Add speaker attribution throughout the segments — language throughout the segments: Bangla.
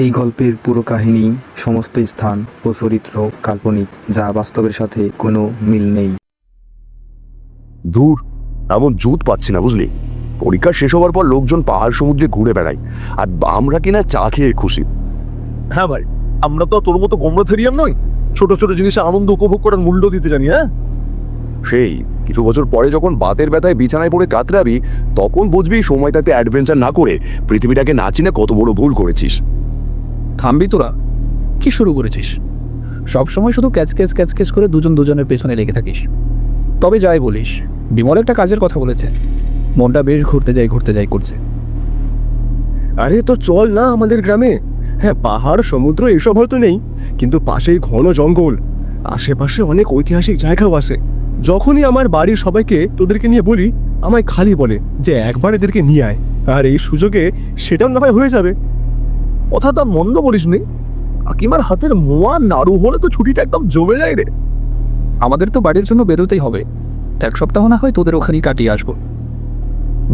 Speaker 1: এই গল্পের পুরো কাহিনী, সমস্ত স্থান ও চরিত্র কাল্পনিক, যা বাস্তবের সাথে কোনো মিল নেই।
Speaker 2: দূর, এমন জুত পাচ্ছি না বুঝলি। পরীক্ষা শেষ হওয়ার পর লোকজন পাহাড় সমুদ্রে ঘুরে বেড়ায়, আর আমরা কিনা চা খেয়ে খুশি।
Speaker 3: হ্যাঁ ভাই, আমরা তো তোর মতো গোমরাথেরিয়াম নই, ছোট ছোট জিনিসে আনন্দ উপভোগ করার মূল্য দিতে জানি। হ্যাঁ,
Speaker 2: সেই কিছু বছর পরে যখন বাতের ব্যথায় বিছানায় পড়ে কাতরাবি, তখন বুঝবি সময়টাতে অ্যাডভেঞ্চার না করে পৃথিবীটাকে না চিনে কত বড় ভুল করেছিস।
Speaker 4: থামবি তোরা? কি শুরু করেছিস? সবসময় শুধু ক্যাচ ক্যাচ ক্যাচ ক্যাচ করে দুজন দুজনের পেছনে লেগে থাকিস। তবে যাই বলিস, বিমল একটা কাজের কথা বলেছে, মনটা বেশ ঘুরতে যাই করছে।
Speaker 5: আরে তো চল না আমাদের গ্রামে। হ্যাঁ, পাহাড় সমুদ্র এসব হয়তো নেই, কিন্তু পাশেই ঘন জঙ্গল, আশেপাশে অনেক ঐতিহাসিক জায়গাও আছে। যখনই আমার বাড়ির সবাইকে তোদেরকে নিয়ে বলি, আমায় খালি বলে যে একবার এদেরকে নিয়ে আয়, আর এই সুযোগে সেটাও না হয় হয়ে যাবে।
Speaker 3: কথাটা মন্দ বলিস নি। কাকিমার হাতের মোয়া নাড়ু হলে তো ছুটিটা একদম জমে যায় রে।
Speaker 4: আমাদের তো বাড়ির জন্য বেরোতেই হবে, এক সপ্তাহ না হয় তোদের ওখানেই কাটিয়ে আসবো।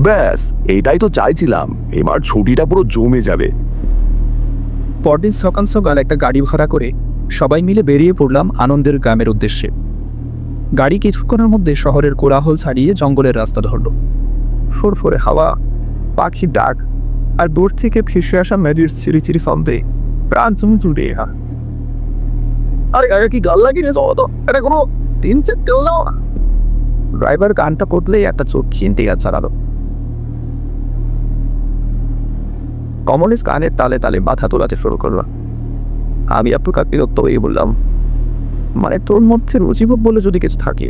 Speaker 2: ব্যাস, এইটাই তো চাইছিলাম, এবার ছুটিটা পুরো জমে যাবে।
Speaker 4: পরদিন সকাল সকাল একটা গাড়ি ভাড়া করে সবাই মিলে বেরিয়ে পড়লাম আনন্দের গ্রামের উদ্দেশ্যে। গাড়ি কিছুক্ষণের মধ্যে শহরের কোলাহল ছাড়িয়ে জঙ্গলের রাস্তা ধরল। ফুরফুরে হাওয়া, পাখির ডাক, আর দূর থেকে ভেসে আসা মেদির চিরিচিরি শব্দে প্রাণ জুড়ে।
Speaker 3: আরে আগে কি গাল লাগিয়ে নিয়েছ? তো এটা কোনো তিন চার তেল দাও না।
Speaker 4: ড্রাইভার গানটা করলেই একটা চোখ খিনতে গাছ চালালো। কমলেশ গানের তালে তালে মাথা তোলাতে শুরু করলো। আমি একটু বিরক্ত হয়ে বললাম, মানে তোর মধ্যে রুচিবোধ বলে যদি কিছু থাকে,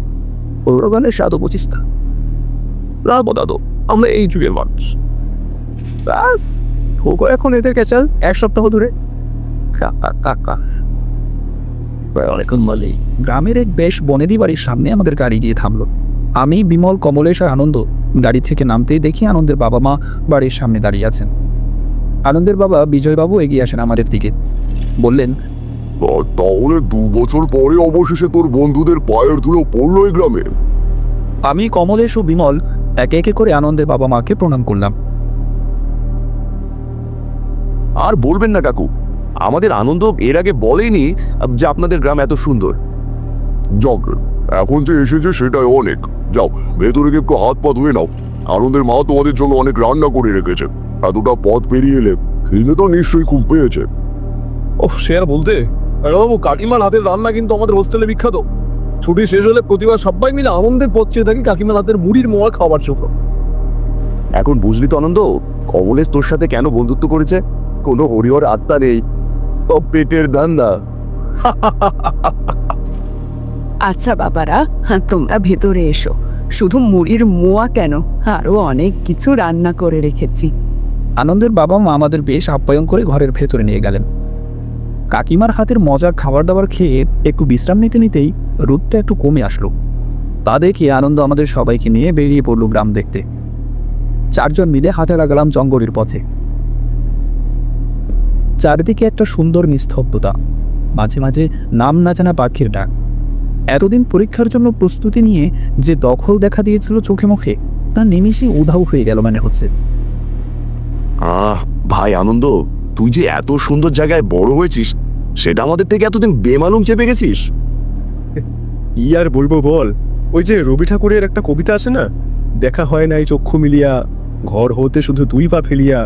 Speaker 4: ওর গানের স্বাদও বুঝিস না।
Speaker 3: রাবো দাদু, আমরা এই যুগের মানুষ।
Speaker 4: ব্যাস, ঠোকো এখন এদের ক্যাচাল এক সপ্তাহ ধরে। কাকা কাকা অনেকক্ষণ বলে গ্রামের এক বেশ বনেদি বাড়ির সামনে আমাদের গাড়ি গিয়ে থামলো। আমি, বিমল, কমলেশ আর আনন্দ গাড়ি থেকে নামতেই দেখি আনন্দের বাবা মা বাড়ির সামনে দাঁড়িয়ে আছেন। আনন্দের বাবা বিজয়বাবু এগিয়ে আসেন আমাদের দিকে, বললেন,
Speaker 2: তাহলে 2 বছর পরে অবশেষে তোর বন্ধুদের পায়ের ধুলো পড়লো এই গ্রামে।
Speaker 4: আমি, কমলেশ ও বিমল একে একে করে আনন্দের বাবা মাকে প্রণাম করলাম।
Speaker 2: আর বলবেন না কাকু, আমাদের আনন্দ এর আগে বলেনি যে আপনাদের গ্রাম এত সুন্দর। জগ, এখন যে এসেছে সেটাই অনেক। যাও, ভেতরে গিয়ে একটু হাত পা ধুয়ে নাও। আনন্দের মা তোমাদের জন্য অনেক রান্না করে রেখেছে। এতটা পথ পেরিয়ে এলে খিদে তো নিশ্চয়ই খুব পেয়েছে।
Speaker 3: ও সে আর বলতে। বাবু, কাকিমার হাতের রান্না কিন্তু আমাদের হোস্টেলে বিখ্যাত। ছুটি শেষ হলে প্রতিবার সবাই মিলে আনন্দের পথ চেয়ে থাকি কাকিমার হাতের মুড়ির মোয়া খাবার জন্য।
Speaker 2: এখন বুঝলি তো আনন্দ, কমলেশ তোর সাথে কেন বন্ধুত্ব করেছে? কোনো হরিহর আত্মা নেই, পেটের ধান্দা।
Speaker 6: আচ্ছা বাবারা, তোমরা ভেতরে এসো। শুধু মুড়ির মোয়া কেন, আরো অনেক কিছু রান্না করে রেখেছি।
Speaker 4: আনন্দের বাবা মা আমাদের বেশ আপ্যায়ন করে ঘরের ভেতরে নিয়ে গেলেন। কাকিমার হাতের মজার খাবার দাবার খেয়ে একটু বিশ্রাম নিতে নিতেই রোদটা একটু কমে আসলো। তা দেখে আনন্দ আমাদের সবাইকে নিয়ে বেরিয়ে পড়ল গ্রাম দেখতে। 4 জন মিলে হাতে লাগালাম জঙ্গলের পথে। চারিদিকে একটা সুন্দর নিস্তব্ধতা, মাঝে মাঝে নাম না জানা পাখির ডাক। এতদিন পরীক্ষার জন্য প্রস্তুতি নিয়ে যে দখল দেখা দিয়েছিল চোখে মুখে, তা নিমিষে উধাও হয়ে গেল মনে হচ্ছে।
Speaker 2: ভাই আনন্দ, তুই যে এত সুন্দর জায়গায় বড় হয়েছিস, সেটা আমাদের থেকে এতদিন বেমালুম চেপে গেছিস।
Speaker 5: ই আর বলবো বল, ওই যে রবি ঠাকুরের একটা কবিতা আছে না, দেখা হয় নাই চক্ষু মিলিয়া, ঘর হতে শুধু 2 পা ফেলিয়া,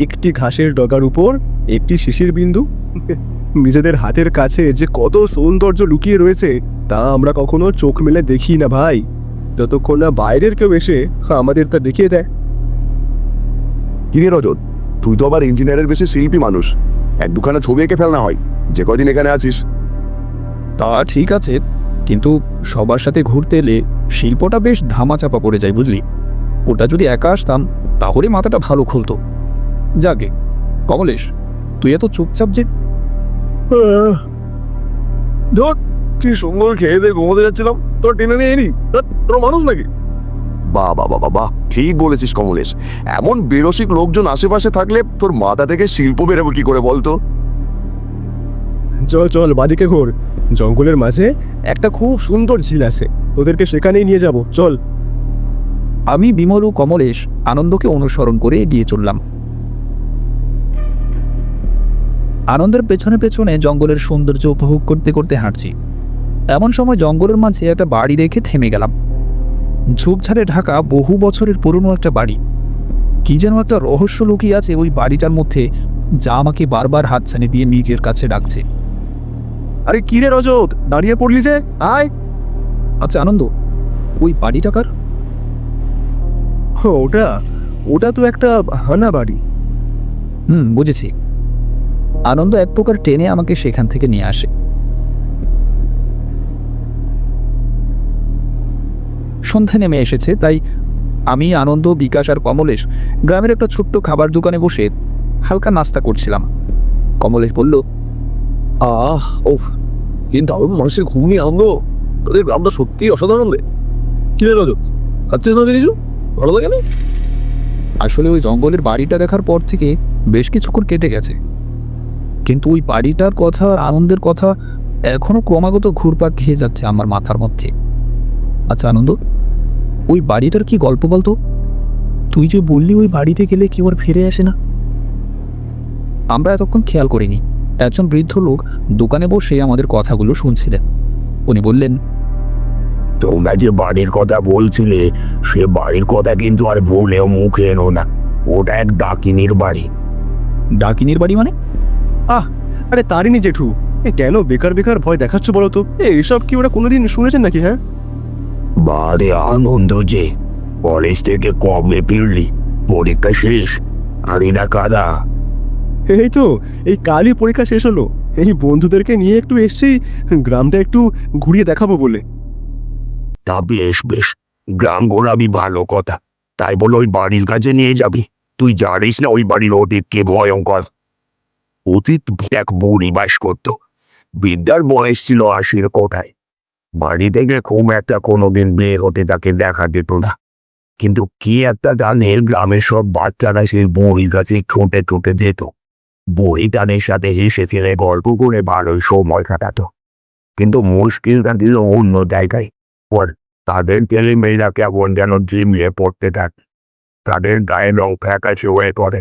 Speaker 5: একটি ঘাসের ডগার উপর একটি শিশির বিন্দু। নিজেদের হাতের কাছে যে কত সৌন্দর্য লুকিয়ে রয়েছে তা আমরা কখনো চোখ মেলে দেখি না ভাই, যতক্ষণ না বাইরের কেউ এসে আমাদের তা দেখিয়ে দেয়।
Speaker 2: কিরে রজত, তুই তো আবার ইঞ্জিনিয়ারের বেশি শিল্পী মানুষ, 1-2খানা ছবি এঁকে ফেল না হয়, যে কদিন এখানে আছিস।
Speaker 4: তা ঠিক আছে, কিন্তু সবার সাথে ঘুরতে এলে শিল্পটা বেশ ধামাচাপা পড়ে যায় বুঝলি। ওটা যদি একা আসতাম তাহলে মাথাটা ভালো খুলতো। যাকে কমলেশ, তুই এত চুপচাপ যে।
Speaker 3: ধর, কি সুন্দর খেয়ে দিয়ে ঘুমোতে যাচ্ছিলাম, তোর টেনে নিয়ে এলি। তোর মানুষ নাকি?
Speaker 2: বাবা বাবা বাহ, ঠিক বলেছিস কমলেশ। এমন বেরসিক লোকজন আশেপাশে থাকলে তোর মাথা থেকে শিল্প বেরোবে কি করে বলতো?
Speaker 5: চল চল, বাদিকে ঘোর, জঙ্গলের মাঝে একটা খুব সুন্দর ঝিল আছে, তোদেরকে সেখানেই নিয়ে যাব, চল।
Speaker 4: আমি, বিমল ও কমলেশ আনন্দকে অনুসরণ করে এগিয়ে চললাম। আনন্দের পেছনে পেছনে জঙ্গলের সৌন্দর্য উপভোগ করতে করতে হাঁটছি। এমন সময় জঙ্গলের মাঝে একটা বাড়ি দেখে থেমে গেলাম। ঝোপঝাড়ে ঢাকা বহু বছরের পুরনো একটা বাড়ি। কি যেন একটা রহস্য লুকিয়ে আছে ওই বাড়িটার মধ্যে, যা আমাকে বারবার হাতছানি দিয়ে নিজের কাছে ডাকছে।
Speaker 5: আরে কি রে রজত, দাঁড়িয়ে পড়লি যে, আয়।
Speaker 4: আচ্ছা আনন্দ, ওই বাড়িটা কার?
Speaker 5: ওটা ওটা তো একটা হানা বাড়ি।
Speaker 4: বুঝেছি। আনন্দ এক প্রকার টেনে আমাকে সেখান থেকে নিয়ে আসে। সন্ধ্যা নেমে এসেছে, তাই আমি, আনন্দ, বিকাশ আর কমলেশ গ্রামের একটা ছোট্ট খাবার দোকানে বসে হালকা নাস্তা করছিলাম। কমলেশ বলল,
Speaker 3: ওফ, কিন্তু দারুণ মানুষের ঘুমনি আনন্দ। তোদের গ্রামটা সত্যিই অসাধারণ রে। কি রে রজত, খাচ্ছিস না কিছু? ভালো লাগে না?
Speaker 4: আসলে ওই জঙ্গলের বাড়িটা দেখার পর থেকে বেশ কিছুক্ষণ কেটে গেছে, কিন্তু ওই বাড়িটার কথা, আনন্দের কথা এখনো ক্রমাগত ঘুরপাক খেয়ে যাচ্ছে আমার মাথার মধ্যে। আচ্ছা আনন্দ, ওই বাড়িটার কি গল্প বলতো? তুই যে বললি ওই বাড়িতে গেলে কেউ আর ফিরে আসে না। আমরা এতক্ষণ খেয়াল করিনি। একজন বৃদ্ধ লোক দোকানে বসে আমাদের কথাগুলো শুনছিলেন। উনি বললেন,
Speaker 2: তোমরা যে বাড়ির কথা বলছিলে, সে বাড়ির কথা কিন্তু আর ভুলেও মুখে এনো না। ওটা এক ডাকিনীর বাড়ি।
Speaker 4: ডাকিনীর বাড়ি মানে?
Speaker 5: আরে তারিনি জেঠু, কেন বেকার বেকার ভয় দেখাচ্ছ বলো তো? এসব কি ওরা কোনোদিন শুনেছেন নাকি? হ্যাঁ,
Speaker 2: বারে আনন্দ যে, কলেজ থেকে কবে ফিরলি? পরীক্ষা শেষ? আরে না কাদা।
Speaker 5: এই তো এই কালই পরীক্ষা শেষ হলো। এই বন্ধুদেরকে নিয়ে একটু এসছি গ্রামটা একটু ঘুরিয়ে দেখাবো বলে।
Speaker 2: তা বেশ বেশ, গ্রাম ঘোরাবি ভালো কথা। তাই বলে ওই বাড়ির কাছে নিয়ে যাবি? তুই জানিস না ওই বাড়ির অতীত কে ভয়ঙ্কর। অতীত এক বুড়ি বাস করতো। বিদ্যার বয়স ছিল 80-র কোঠায়। বাড়ি থেকে খুব একটা কোনোদিন বের হতে তাকে দেখা যেত না। কিন্তু কি একটা জানে, গ্রামের সব বাচ্চারা সেই বুড়ির কাছে ছোটে ছোটে যেত। বুড়ি তাদের সাথে হেসে ফেলে গল্প করে ভালোই সময় কাটাতো। কিন্তু মুশকিলটা দিল অন্য জায়গায়। পর তাদের ছেলেমেয়েরা কেমন যেন ঝিমিয়ে পড়তে থাকে। তাদের গায়ের রং ফ্যাকাশে হয়ে পড়ে।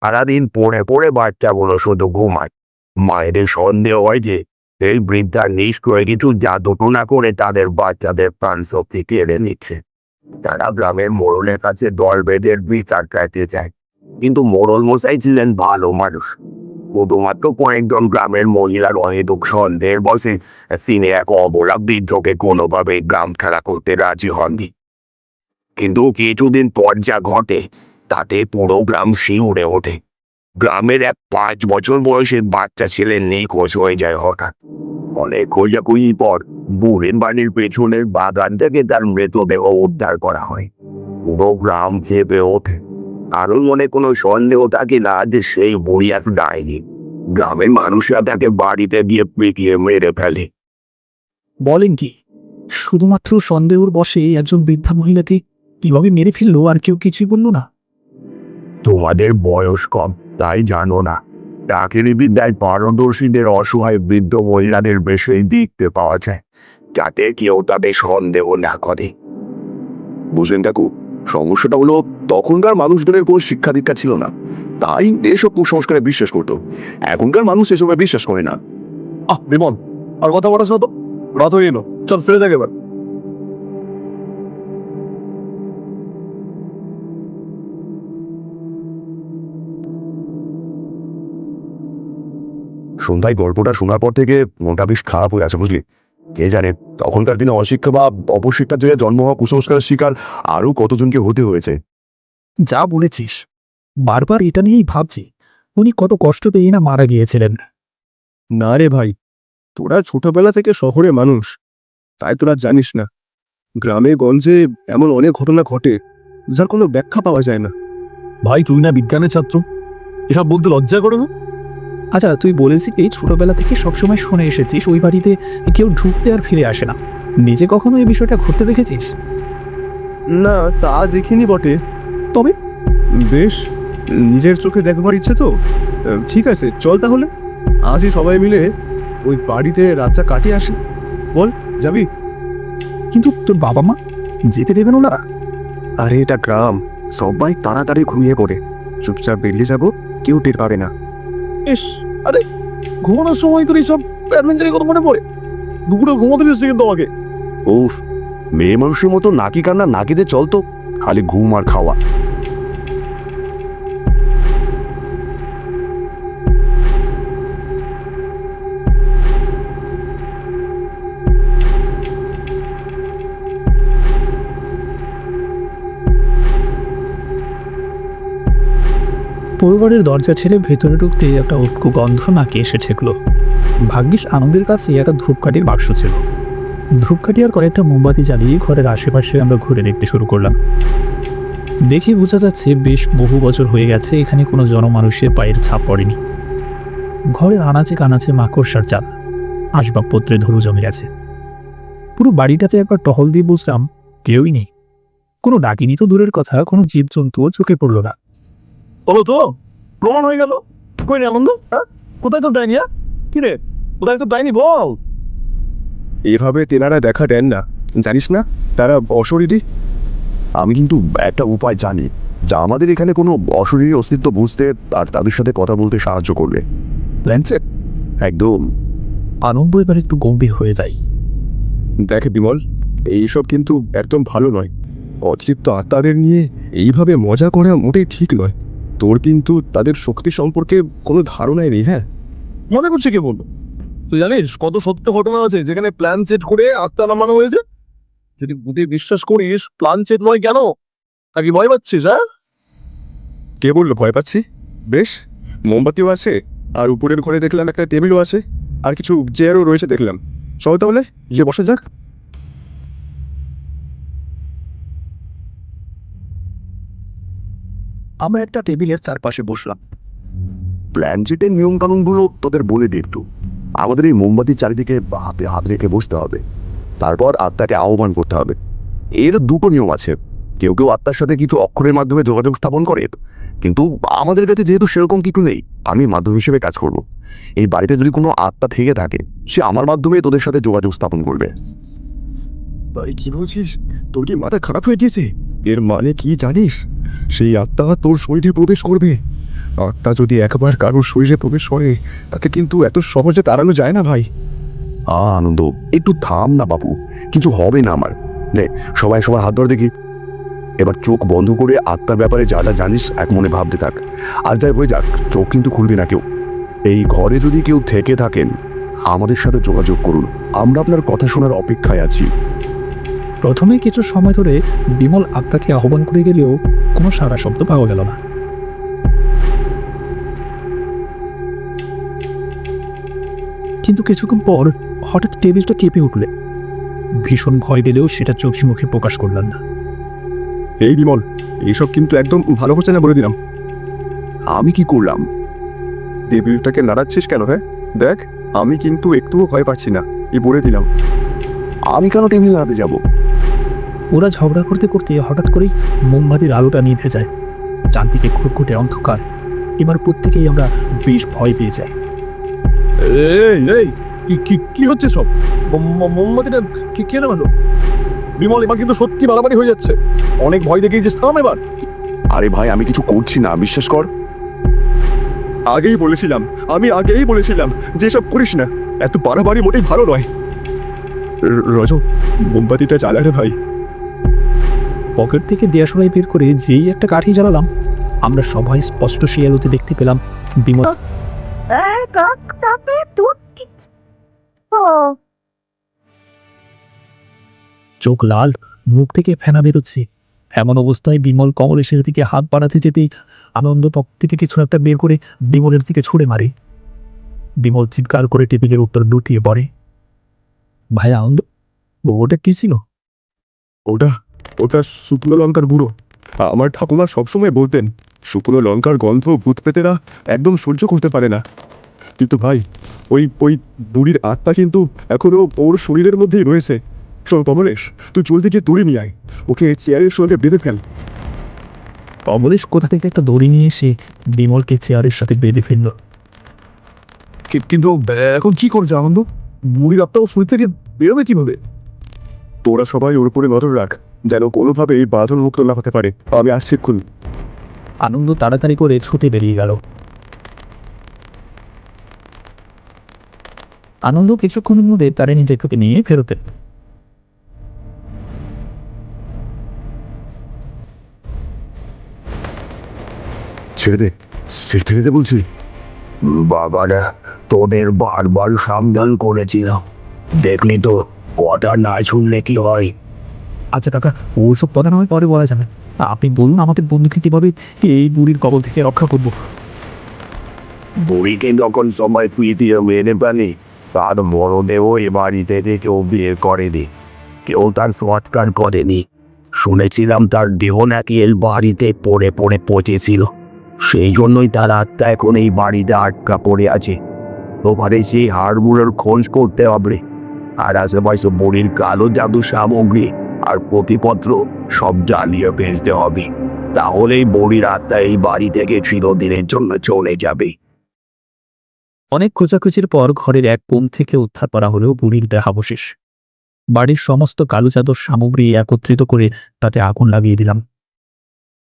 Speaker 2: সারাদিন পড়ে পড়ে বাচ্চাগুলো শুধু ঘুমায়। মায়েদের সন্দেহ হয় যে এই বৃদ্ধা নিষ্ক্রিয় কিছু জাদুটোনা করে তাদের বাচ্চাদের প্রাণ শক্তি কেড়ে নিচ্ছে। তারা গ্রামের মোড়লের কাছে দল বেঁধে বিচার চাইতে চায়, কিন্তু মোড়ল মশাই ছিলেন ভালো মানুষ। শুধুমাত্র কয়েকজন গ্রামের মহিলার অহেতুক সন্দেহের বসে তিনি এক অবলা বৃদ্ধকে কোনোভাবে গ্রাম খেলা করতে রাজি হননি। কিন্তু কিছুদিন পর যা ঘটে তাতে পুরো গ্রাম শিউরে ওঠে। গ্রামের এক 5 বছর বয়সের বাচ্চা ছেলে নিখোঁজ হয়ে যায় হঠাৎ। অনেক খোঁজাখুঁজির পর বুড়ির বাড়ির পেছনের বাগান থেকে তার মৃতদেহ উদ্ধার করা হয়। পুরো গ্রাম চেপে ওঠে। কারোর মনে কোনো সন্দেহ থাকে না যে সেই বুড়ি এক ডাইনি। গ্রামের মানুষরা তাকে বাড়িতে গিয়ে পিটিয়ে মেরে ফেলে।
Speaker 7: বলেন কি, শুধুমাত্র সন্দেহর বশে একজন বৃদ্ধা মহিলাকে কিভাবে মেরে ফেললো আর কেউ কিছুই বললো না?
Speaker 2: তোমাদের বয়স কম, তাই জানো না। ডাকিনী বিদ্যায় পারদর্শীদের অসহায় বৃদ্ধ মহিলাদের বেশি দেখতে পাওয়া যায়, যাতে কেউ তাদের সন্দেহ না করে। বুঝলেন কাকু, সমস্যাটা হলো তখনকার মানুষদের কোনো শিক্ষা দীক্ষা ছিল না, তাই এসব কুসংস্কারে বিশ্বাস করতো। এখনকার মানুষ এসবে বিশ্বাস করে না।
Speaker 3: বিমন, আর কথা বলা তো রাত হয়ে এলো, চল ফিরে যাক এবার।
Speaker 2: সন্ধ্যায় গল্পটা শোনার পর থেকে মনটা বেশ খারাপ হয়ে আছে, বুঝলি? কে জানে তখনকার দিনে অশিক্ষা বা অপশিক্ষার জন্য জন্ম হওয়া কুসংস্কারের শিকার আরও কতজনকে হতে হয়েছে।
Speaker 7: যা বলেছিস, বারবার এটা নিয়েই ভাবছি উনি কত কষ্ট পেয়ে না মারা গিয়েছিলেন।
Speaker 5: না রে ভাই, তোরা ছোটবেলা থেকে শহরে মানুষ, তাই তোরা জানিস না। গ্রামে গঞ্জে এমন অনেক ঘটনা ঘটে যার কোনো ব্যাখ্যা পাওয়া যায় না।
Speaker 3: ভাই, তুই না বিজ্ঞানের ছাত্র, এসব বলতে লজ্জা করে না?
Speaker 7: আচ্ছা, তুই বলেছিস এই ছোটবেলা থেকে সবসময় শুনে এসেছিস ওই বাড়িতে কেউ ঢুকতে আর ফিরে আসে না। নিজে কখনো এই বিষয়টা ঘটতে দেখেছিস?
Speaker 5: না, তা দেখিনি বটে,
Speaker 7: তবে
Speaker 5: বেশ নিজের চোখে দেখবার ইচ্ছে তো। ঠিক আছে, চল তাহলে আজই সবাই মিলে ওই বাড়িতে রাতটা কাটিয়ে আসি। বল, যাবি?
Speaker 7: কিন্তু তোর বাবা মা যেতে দেবেন ওনারা?
Speaker 5: আরে এটা গ্রাম, সবাই তাড়াতাড়ি ঘুমিয়ে পড়ে। চুপচাপ বেরিয়ে যাব, কেউ টের পাবে না।
Speaker 3: ইস, আরে ঘুমানোর সময় তোর এইসব অ্যাডভেঞ্চারের কথা মনে পড়ে? দুপুরে ঘুমাতে দিচ্ছে কিন্তু আমাকে।
Speaker 2: উফ, মেয়ে মানুষের মতো নাকি কান্না নাকিতে চলতো, খালি ঘুম আর খাওয়া।
Speaker 7: পরিবারের দরজা ছেড়ে ভেতরে ঢুকতে একটা উটকো গন্ধ নাকে এসে ঠেকলো। ভাগ্যিস আনন্দের কাছে একটা ধূপকাঠির বাক্স ছিল। ধূপকাঠি আর কয়েকটা মোমবাতি জ্বালিয়ে ঘরের আশেপাশে আমরা ঘুরে দেখতে শুরু করলাম। দেখে বোঝা যাচ্ছে বেশ বহু বছর হয়ে গেছে এখানে কোনো জনমানুষের পায়ের ছাপ পড়েনি। ঘরের আনাচে কানাচে মাকড়সার চাল, আসবাবপত্রে ধুলো জমে গেছে। পুরো বাড়িটাতে একবার টহল দিয়ে বুঝলাম কেউই নেই। কোনো ডাকিনি তো দূরের কথা, কোনো জীবজন্তুও চোখে পড়ল না।
Speaker 3: বলো তো, প্রমাণ হয়ে গেল। কই রে আনন্দ? হ্যাঁ, কোথায় তো ডাইনি? কি রে, কোথায় তো ডাইনি বল?
Speaker 5: এভাবে তেনারা দেখা দেন না, জানিস না তারা অশরীরী।
Speaker 2: আমি কিন্তু একটা উপায় জানি যা আমাদের এখানে কোনো অশরীরী অস্তিত্ব বুঝতে আর তাদের সাথে কথা বলতে সাহায্য করবে।
Speaker 5: ল্যান্সেট,
Speaker 2: একদম।
Speaker 7: আনন্দ এবার একটু গম্ভীর হয়ে যায়।
Speaker 5: দেখ বিমল, এইসব কিন্তু একদম ভালো নয়। অতৃপ্ত আত্মাদের নিয়ে এইভাবে মজা করা মোটেই ঠিক নয়। তোর কিন্তু তাদের শক্তি সম্পর্কে কোনো ধারণাই নেই। হ্যাঁ,
Speaker 3: মনে করছে কে বললো? তুই জানিস কত সত্য ঘটনা আছে যেখানে প্ল্যান সেট করে আত্মা নামানো হয়েছে? যদি বুঝে বিশ্বাস করিস, প্ল্যান সেট নয় কেন? নাকি ভয় পাচ্ছিস? হ্যাঁ,
Speaker 5: কে বললো ভয় পাচ্ছি? বেশ, মোমবাতিও আছে, আর উপরের ঘরে দেখলাম একটা টেবিলও আছে, আর কিছু চেয়ারও রয়েছে দেখলাম। চল তাহলে গিয়ে বসা যাক।
Speaker 7: আমরা একটা টেবিলের চারপাশে বসলাম।
Speaker 2: প্ল্যানচেটের নিয়ম কানুনগুলো তোদের বলে দিই একটু। আমাদের এই মোমবাতির চারিদিকে হাতে হাত রেখে বসতে হবে, তারপর আত্মাকে আহ্বান করতে হবে। এর দুটো নিয়ম আছে। কেউ কেউ আত্মার সাথে কিছু অক্ষরের মাধ্যমে যোগাযোগ স্থাপন করে, কিন্তু আমাদের কাছে যেহেতু সেরকম কিছু নেই, আমি মাধ্যম হিসেবে কাজ করব। এই বাড়িতে যদি কোনো আত্মা থেকে থাকে, সে আমার মাধ্যমে তোদের সাথে যোগাযোগ স্থাপন করবে।
Speaker 5: ভাই কি বলছিস? তোর কি মাথা খারাপ হয়ে গিয়েছে? এর মানে কি জানিস? সেই আত্মা তোর শরীরে প্রবেশ করবে। আত্মা যদি একবার কারোর শরীরে প্রবেশ করে, তাকে কিন্তু এত সহজে তাড়ানো যায় না ভাই।
Speaker 2: আনন্দ, একটু থাম না বাবু, কিছু হবে না আমার। নে, সবাই সবার হাত ধরে দেখি। এবার চোখ বন্ধ করে আত্মার ব্যাপারে যা যা জানিস এক মনে ভাবতে থাক। আর যাই হয়ে যাক, চোখ কিন্তু খুলবি না কেউ। এই ঘরে যদি কেউ থেকে থাকেন, আমাদের সাথে যোগাযোগ করুন। আমরা আপনার কথা শোনার অপেক্ষায় আছি।
Speaker 7: প্রথমে কিছু সময় ধরে বিমল আত্মাকে আহ্বান করে গেলেও কোনো সাড়া শব্দ পাওয়া গেল না। কিন্তু কিছুক্ষণ পর হঠাৎ টেবিলটা কেঁপে উঠলে। ভীষণ ভয় পেলেও সেটা চোখে মুখে প্রকাশ করলাম না।
Speaker 5: এই বিমল, এইসব কিন্তু একদম ভালো হচ্ছে না বলে দিলাম।
Speaker 2: আমি কি করলাম?
Speaker 5: টেবিলটাকে নাড়াচ্ছিস কেন? হ্যাঁ দেখ, আমি কিন্তু একটুও ভয় পাচ্ছি না, এই বলে দিলাম।
Speaker 2: আমি কেন টেবিল নাড়াতে যাব?
Speaker 7: ওরা ঝগড়া করতে করতে হঠাৎ করেই মোমবাতির আলোটা নিভে যায়। চারদিকে ঘুটঘুটে অন্ধকার। এবার প্রত্যেকেই আমরা বেশ ভয় পেয়ে যাই।
Speaker 3: এই এই কি হচ্ছে সব? মোমবাতিটা কে নামালো? বিমল, এবার কিন্তু সত্যি বাড়াবাড়ি হয়ে যাচ্ছে। অনেক ভয় দেখিয়ে যে থাম এবার।
Speaker 2: আরে ভাই, আমি কিছু করছি না, বিশ্বাস কর।
Speaker 5: আগেই বলেছিলাম, আমি আগেই বলেছিলাম যে সব করিস না। এত বাড়াবাড়ি মোটেই ভালো নয়। রজ, মোমবাতিটা জ্বালা রে ভাই।
Speaker 7: পকেট থেকে দেয়াশলাই বের করে যেই একটা কাঠি জ্বালালাম, আমরা সবাই স্পষ্ট সেই আলোতে দেখতে পেলাম বিমল চোখ লাল, মুখ থেকে ফেনা বেরোচ্ছে। এমন অবস্থায় বিমল কমলেশের দিকে হাত বাড়াতে যেতেই আনন্দ পকেট থেকে কিছু একটা বের করে বিমলের দিকে ছুঁড়ে মারে। বিমল চিৎকার করে টেবিলের উত্তর লুটিয়ে পড়ে। ভাই আনন্দ, ওটা কি ছিল?
Speaker 5: ওটা ওটা শুকনো লঙ্কার গুঁড়ো। আমার ঠাকুমা সবসময় বলতেন, শুকনো লঙ্কার গন্ধ ভূত প্রেতেরা একদম সহ্য করতে পারে না। কিন্তু ভাই, ওই বুড়ির আত্মা কিন্তু এখনো ওর শরীরের মধ্যেই রয়েছে। শোন কমলেশ, তুই জলদি গিয়ে দড়ি নিয়ে আয়, ওকে চেয়ারের সঙ্গে বেঁধে ফেল।
Speaker 7: কমলেশ কোথা থেকে একটা দড়ি নিয়ে এসে বিমলকে চেয়ারের সাথে বেঁধে ফেলল।
Speaker 3: কিন্তু এখন কি করছে আনন্দ? মুড়ির আত্মা ও শরীর থেকে বেরোবে কিভাবে?
Speaker 5: তোরা সবাই ওর উপরে নজর রাখ, যেন কোনোভাবেই বাঁধন মুক্ত না হতে পারে। আমি আসছি এক্ষুনি।
Speaker 7: আনন্দ তাড়াতাড়ি করে ছুটে বেরিয়ে গেল। আনন্দ কিছুক্ষণের মধ্যে তারে নিজেকে নিয়ে ফেরতেন।
Speaker 2: ছেড়ে দে, ছেড়ে দে বলছি। বাবারা, তোদের বারবার সাবধান করেছিলাম, দেখলি তো কথা না শুনলে কি হয়।
Speaker 7: আচ্ছা কাকা, ওসব কথা না হয় পরে বলা যাবে। আপনি বলুন আমাদের বন্ধুকে কিভাবে এই বুড়ির কবল থেকে রক্ষা করব।
Speaker 2: বুড়িকে যখন সময় পিটিয়ে মেরে ফেলে, তার মরদেহ এ বাড়িতে কেউ বিয়ে করেনি, কেউ তার সৎকার করেনি। শুনেছিলাম তার দেহ নাকি এই বাড়িতে পড়ে পড়ে পচেছিল, সেই জন্যই তার আত্মা এখন এই বাড়িতে আটকা পড়ে আছে। ওপারে সেই হাড়গুলোর খোঁজ করতে হবে, আর আশেপাশে বুড়ির কালো জাদু সামগ্রী আর প্রতিপত্র সব জ্বালিয়ে বেচতে হবে। তাহলেই বুড়ির আত্মা এই বাড়ি থেকে চিরদিনের জন্য চলে যাবে।
Speaker 7: অনেক খোঁজাখুঁজির পর ঘরের এক কোণ থেকে উদ্ধার করা হলেও বুড়ির দেহাবশেষ। বাড়ির সমস্ত কালো চাদর সামগ্রী একত্রিত করে তাতে আগুন লাগিয়ে দিলাম।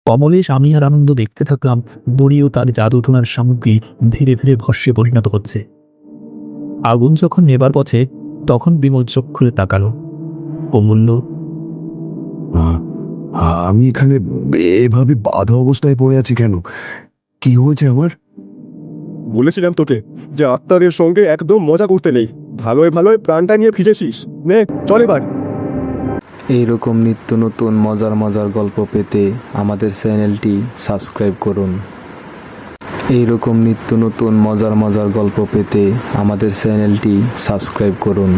Speaker 7: কমলেশ, আমি আর আনন্দ দেখতে থাকলাম বুড়ি ও তার জাদুটোনার সামগ্রী ধীরে ধীরে ভস্মে পরিণত হচ্ছে। আগুন যখন নেবার পথে তখন বিমল চোখ খুলে তাকালো। ও বলল,
Speaker 2: আমি এখানে এভাবে বাধা অবস্থায় পড়ে আছি কেন? কি হয়েছে আমার?
Speaker 5: বলেছিলাম তোকে যে আত্মাদের সঙ্গে একদম মজা করতে নেই। ভালোয় ভালোয় প্রাণটা নিয়ে ফিরেছিস, নে চল এবার।
Speaker 1: এইরকম নিত্য নতুন মজার মজার গল্প পেতে আমাদের চ্যানেলটি সাবস্ক্রাইব করুন। এইরকম নিত্য নতুন মজার মজার গল্প পেতে আমাদের চ্যানেলটি সাবস্ক্রাইব করুন।